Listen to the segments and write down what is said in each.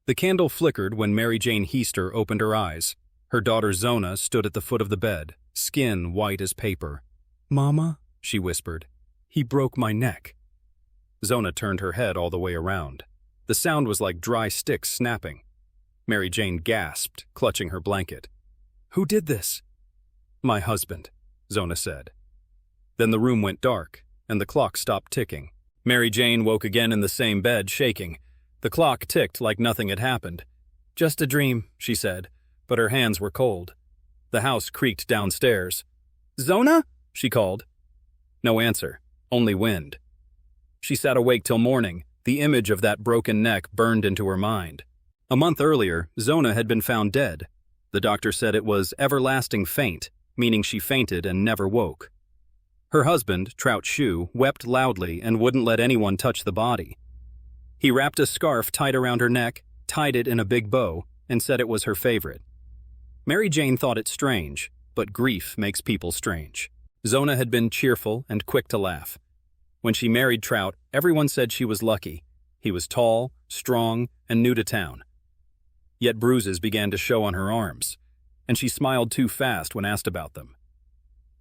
The candle flickered when Mary Jane Heaster opened her eyes. Her daughter Zona stood at the foot of the bed, skin white as paper. "Mama," she whispered, "he broke my neck." Zona turned her head all the way around. The sound was like dry sticks snapping. Mary Jane gasped, clutching her blanket. "Who did this?" "My husband," Zona said. Then the room went dark, and the clock stopped ticking. Mary Jane woke again in the same bed, shaking. The clock ticked like nothing had happened. "Just a dream," she said, but her hands were cold. The house creaked downstairs. "Zona?" she called. No answer, only wind. She sat awake till morning. The image of that broken neck burned into her mind. A month earlier, Zona had been found dead. The doctor said it was everlasting faint, meaning she fainted and never woke. Her husband, Trout Shue, wept loudly and wouldn't let anyone touch the body. He wrapped a scarf tight around her neck, tied it in a big bow, and said it was her favorite. Mary Jane thought it strange, but grief makes people strange. Zona had been cheerful and quick to laugh. When she married Trout, everyone said she was lucky. He was tall, strong, and new to town. Yet bruises began to show on her arms, and she smiled too fast when asked about them.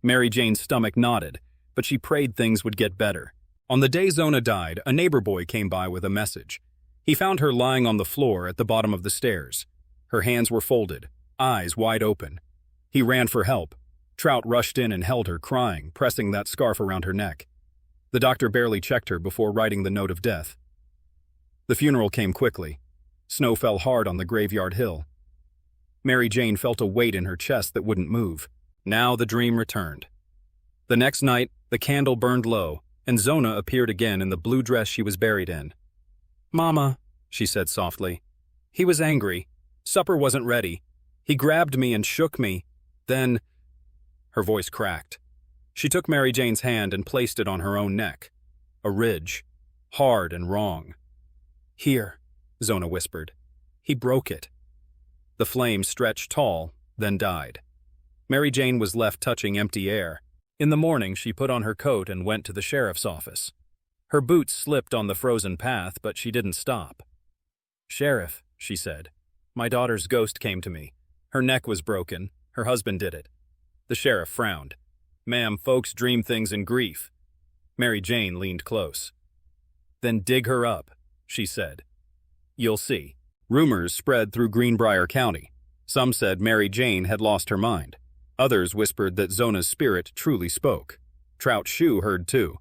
Mary Jane's stomach nodded, but she prayed things would get better. On the day Zona died, a neighbor boy came by with a message. He found her lying on the floor at the bottom of the stairs. Her hands were folded, eyes wide open. He ran for help. Trout rushed in and held her, crying, pressing that scarf around her neck. The doctor barely checked her before writing the note of death. The funeral came quickly. Snow fell hard on the graveyard hill. Mary Jane felt a weight in her chest that wouldn't move. Now the dream returned. The next night, the candle burned low, and Zona appeared again in the blue dress she was buried in. "Mama," she said softly. "He was angry. Supper wasn't ready. He grabbed me and shook me. Then—" Her voice cracked. She took Mary Jane's hand and placed it on her own neck. A ridge, hard and wrong. "Here," Zona whispered. "He broke it." The flame stretched tall, then died. Mary Jane was left touching empty air. In the morning, she put on her coat and went to the sheriff's office. Her boots slipped on the frozen path, but she didn't stop. "Sheriff," she said, "my daughter's ghost came to me. Her neck was broken. Her husband did it." The sheriff frowned. "Ma'am, folks dream things in grief." Mary Jane leaned close. "Then dig her up," she said. "You'll see." Rumors spread through Greenbrier County. Some said Mary Jane had lost her mind. Others whispered that Zona's spirit truly spoke. Trout Shue heard too.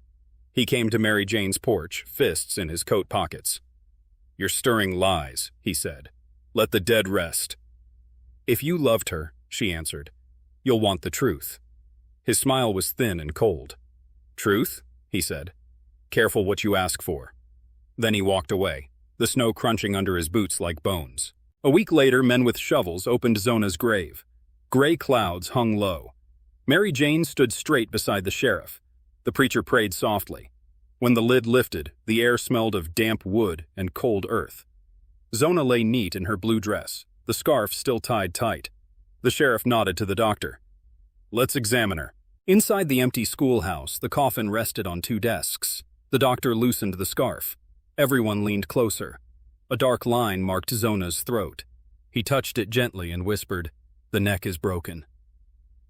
He came to Mary Jane's porch, fists in his coat pockets. "You're stirring lies," he said. "Let the dead rest." "If you loved her," she answered, "you'll want the truth." His smile was thin and cold. "Truth?" he said. "Careful what you ask for." Then he walked away, the snow crunching under his boots like bones. A week later, men with shovels opened Zona's grave. Gray clouds hung low. Mary Jane stood straight beside the sheriff. The preacher prayed softly. When the lid lifted, the air smelled of damp wood and cold earth. Zona lay neat in her blue dress, the scarf still tied tight. The sheriff nodded to the doctor. "Let's examine her." Inside the empty schoolhouse, the coffin rested on two desks. The doctor loosened the scarf. Everyone leaned closer. A dark line marked Zona's throat. He touched it gently and whispered, "The neck is broken."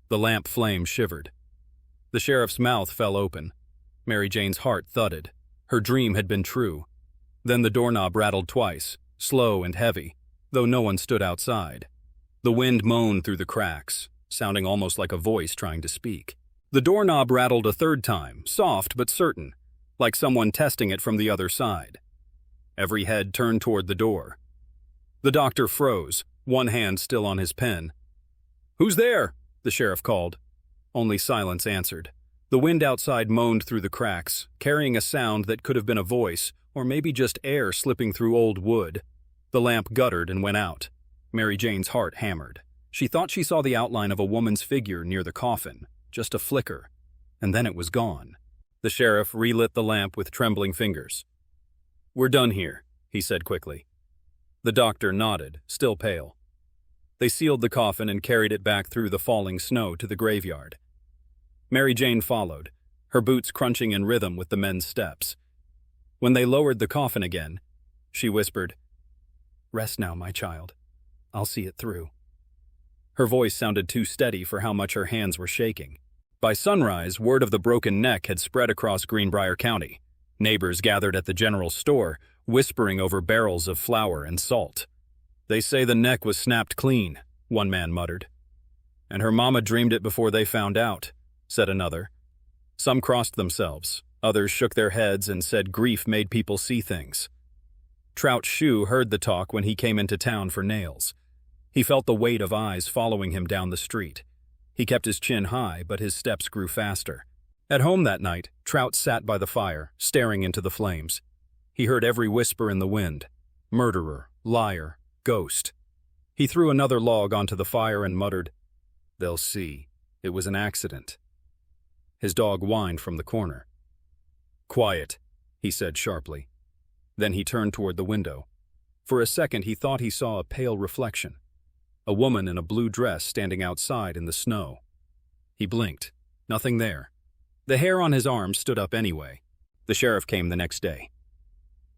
The lamp flame shivered. The sheriff's mouth fell open. Mary Jane's heart thudded. Her dream had been true. Then the doorknob rattled twice, slow and heavy, though no one stood outside. The wind moaned through the cracks, sounding almost like a voice trying to speak. The doorknob rattled a third time, soft but certain, like someone testing it from the other side. Every head turned toward the door. The doctor froze, one hand still on his pen. "Who's there?" the sheriff called. Only silence answered. The wind outside moaned through the cracks, carrying a sound that could have been a voice, or maybe just air slipping through old wood. The lamp guttered and went out. Mary Jane's heart hammered. She thought she saw the outline of a woman's figure near the coffin, just a flicker, and then it was gone. The sheriff relit the lamp with trembling fingers. "We're done here," he said quickly. The doctor nodded, still pale. They sealed the coffin and carried it back through the falling snow to the graveyard. Mary Jane followed, her boots crunching in rhythm with the men's steps. When they lowered the coffin again, she whispered, Rest now, my child. I'll see it through. Her voice sounded too steady for how much her hands were shaking. By sunrise, word of the broken neck had spread across Greenbrier County. Neighbors gathered at the general store, whispering over barrels of flour and salt. They say the neck was snapped clean, one man muttered. And her mama dreamed it before they found out, said another. Some crossed themselves, others shook their heads and said grief made people see things. Trout Shue heard the talk when he came into town for nails. He felt the weight of eyes following him down the street. He kept his chin high, but his steps grew faster. At home that night, Trout sat by the fire, staring into the flames. He heard every whisper in the wind. Murderer, liar, ghost. He threw another log onto the fire and muttered, "They'll see. It was an accident." His dog whined from the corner. "Quiet," he said sharply. Then he turned toward the window. For a second he thought he saw a pale reflection. A woman in a blue dress standing outside in the snow. He blinked. Nothing there. The hair on his arm stood up anyway. The sheriff came the next day.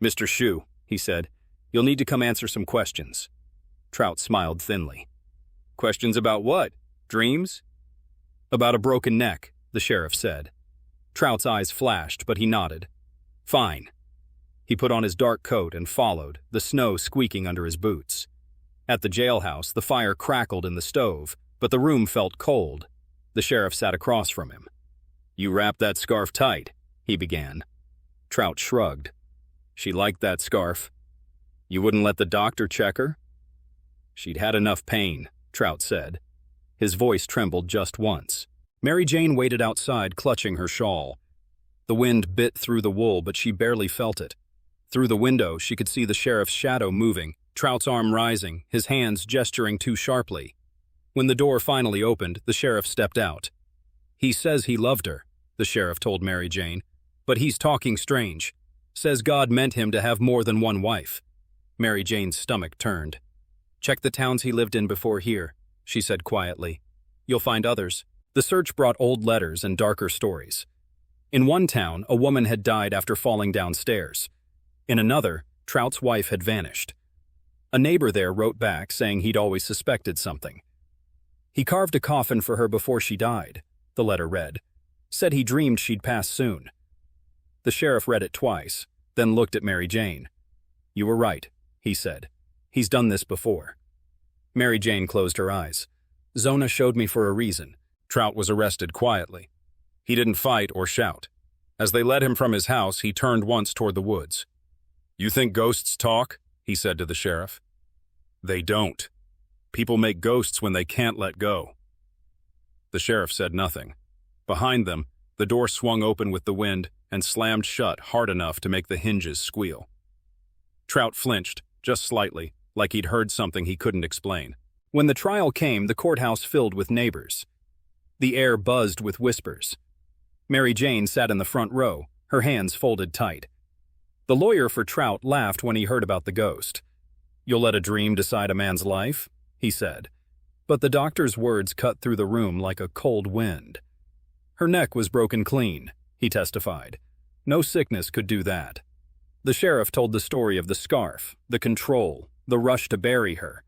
"Mr. Shue," he said, "you'll need to come answer some questions." Trout smiled thinly. "Questions about what? Dreams?" "About a broken neck," the sheriff said. Trout's eyes flashed, but he nodded. "Fine." He put on his dark coat and followed, the snow squeaking under his boots. At the jailhouse, the fire crackled in the stove, but the room felt cold. The sheriff sat across from him. "You wrap that scarf tight," he began. Trout shrugged. "She liked that scarf. You wouldn't let the doctor check her?" "She'd had enough pain," Trout said. His voice trembled just once. Mary Jane waited outside, clutching her shawl. The wind bit through the wool, but she barely felt it. Through the window, she could see the sheriff's shadow moving, Trout's arm rising, his hands gesturing too sharply. When the door finally opened, the sheriff stepped out. "He says he loved her," the sheriff told Mary Jane, "but he's talking strange. Says God meant him to have more than one wife." Mary Jane's stomach turned. "Check the towns he lived in before here," she said quietly. "You'll find others." The search brought old letters and darker stories. In one town, a woman had died after falling downstairs. In another, Trout's wife had vanished. A neighbor there wrote back saying he'd always suspected something. "He carved a coffin for her before she died," the letter read. "Said he dreamed she'd pass soon." The sheriff read it twice, then looked at Mary Jane. "You were right," he said. "He's done this before." Mary Jane closed her eyes. "Zona showed me for a reason." Trout was arrested quietly. He didn't fight or shout. As they led him from his house, he turned once toward the woods. "You think ghosts talk?" he said to the sheriff. "They don't. People make ghosts when they can't let go." The sheriff said nothing. Behind them, the door swung open with the wind and slammed shut hard enough to make the hinges squeal. Trout flinched, just slightly, like he'd heard something he couldn't explain. When the trial came, the courthouse filled with neighbors. The air buzzed with whispers. Mary Jane sat in the front row, her hands folded tight. The lawyer for Trout laughed when he heard about the ghost. "You'll let a dream decide a man's life?" he said. But the doctor's words cut through the room like a cold wind. "Her neck was broken clean," he testified. "No sickness could do that." The sheriff told the story of the scarf, the control, the rush to bury her.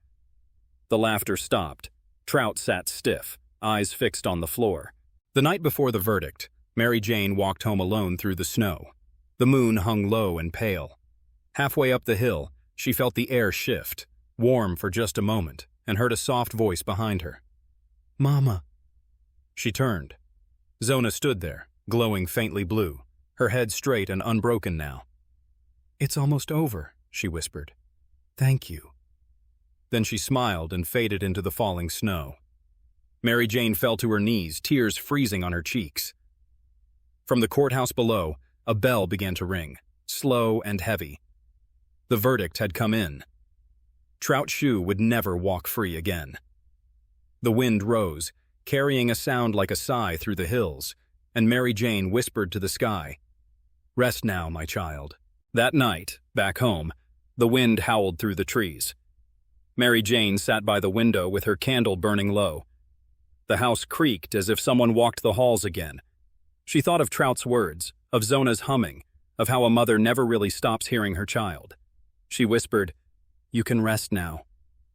The laughter stopped. Trout sat stiff, eyes fixed on the floor. The night before the verdict, Mary Jane walked home alone through the snow. The moon hung low and pale. Halfway up the hill, she felt the air shift, warm for just a moment, and heard a soft voice behind her. "Mama." She turned. Zona stood there, glowing faintly blue, her head straight and unbroken now. "It's almost over," she whispered. "Thank you." Then she smiled and faded into the falling snow. Mary Jane fell to her knees, tears freezing on her cheeks. From the courthouse below, a bell began to ring, slow and heavy. The verdict had come in. Trout Shue would never walk free again. The wind rose, carrying a sound like a sigh through the hills, and Mary Jane whispered to the sky, "Rest now, my child." That night, back home, the wind howled through the trees. Mary Jane sat by the window with her candle burning low. The house creaked as if someone walked the halls again. She thought of Trout's words, of Zona's humming, of how a mother never really stops hearing her child. She whispered, You can rest now."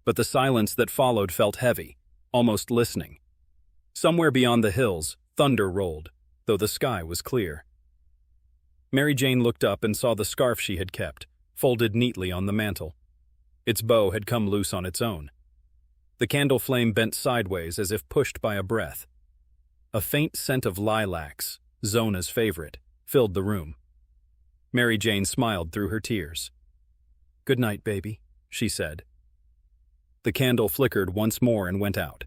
But the silence that followed felt heavy, almost listening. Somewhere beyond the hills, thunder rolled, though the sky was clear. Mary Jane looked up and saw the scarf she had kept, folded neatly on the mantel. Its bow had come loose on its own. The candle flame bent sideways as if pushed by a breath. A faint scent of lilacs, Zona's favorite, filled the room. Mary Jane smiled through her tears. "Good night, baby," she said. The candle flickered once more and went out.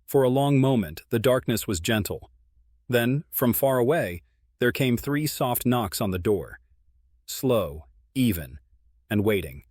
For a long moment, the darkness was gentle. Then, from far away, there came 3 soft knocks on the door. Slow, even, and waiting.